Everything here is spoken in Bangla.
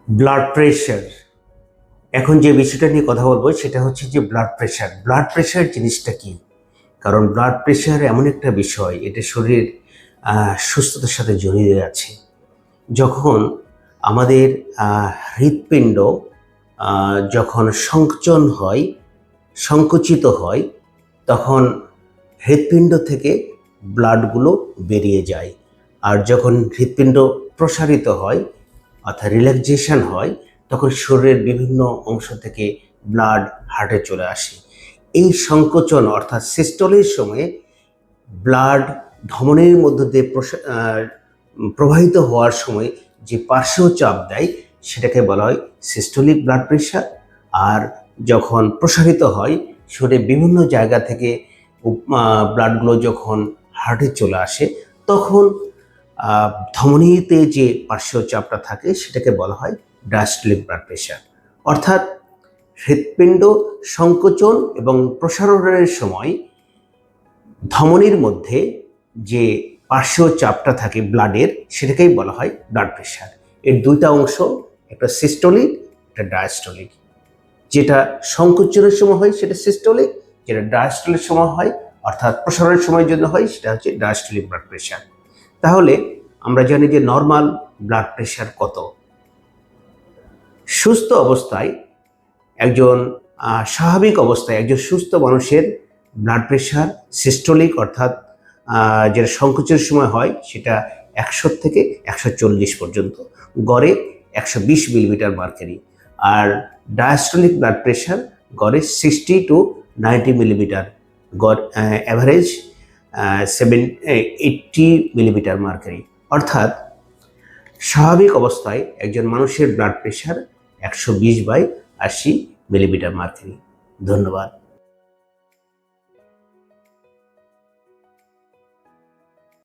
Blood pressure. এখন যে বিষয়টা নিয়ে কথা বলবো সেটা হচ্ছে যে ব্লাড প্রেশার জিনিসটা কি। কারণ ব্লাড প্রেশার এমন একটা বিষয়, এটা শরীরের সুস্থতার সাথে জড়িয়ে আছে। যখন আমাদের হৃৎপিণ্ড যখন সংকুচিত হয়, তখন হৃৎপিণ্ড থেকে ব্লাডগুলো বেরিয়ে যায়। আর যখন হৃৎপিণ্ড প্রসারিত হয় অর্থাৎ রিল্যাক্সেশন হয়, তখন শরীরের বিভিন্ন অংশ থেকে ব্লাড হার্টে চলে আসে। এই সংকোচন অর্থাৎ সিস্টোলির সময়ে ব্লাড ধমনীর মধ্য দিয়ে প্রবাহিত হওয়ার সময় যে পার্শ্ব চাপ দেয় সেটাকে বলা হয় সিস্টোলিক ব্লাড প্রেশার। আর যখন প্রসারিত হয়, শরীরের বিভিন্ন জায়গা থেকে ব্লাডগুলো যখন হার্টে চলে আসে, তখন ধমনীতে যে পার্শ্ব চাপটা থাকে সেটাকে বলা হয় ডায়াস্টোলিক ব্লাড প্রেশার। অর্থাৎ হৃৎপিণ্ড সংকোচন এবং প্রসারণের সময় ধমনীর মধ্যে যে পার্শ্ব চাপটা থাকে ব্লাডের, সেটাকেই বলা হয় ব্লাড প্রেশার। এর দুইটা অংশ, একটা সিস্টোলিক, একটা ডায়াস্টোলিক। যেটা সংকোচনের সময় হয় সেটা সিস্টোলিক, যেটা ডায়াস্টোলিক সময় হয় অর্থাৎ প্রসারণের সময়ের জন্য হয় সেটা হচ্ছে ডায়াস্টোলিক ব্লাড প্রেশার। তাহলে আমরা জানি যে নর্মাল ব্লাড প্রেশার কত। সুস্থ অবস্থায় একজন স্বাভাবিক অবস্থায় একজন সুস্থ মানুষের ব্লাড প্রেশার সিস্টোলিক অর্থাৎ যেটা সংকোচনের সময় হয় সেটা 100 থেকে 140 পর্যন্ত, গড়ে 120 মিলিমিটার মার্কারি। আর ডায়াস্টোলিক ব্লাড প্রেশার গড়ে 60 to 90 মিলিমিটার, গড় অ্যাভারেজ 80 মিলিমিটার মার্কারি। অর্থাৎ স্বাভাবিক অবস্থায় একজন মানুষের ব্লাড প্রেশার 120/80 মিলিমিটার মার্কারি। ধন্যবাদ।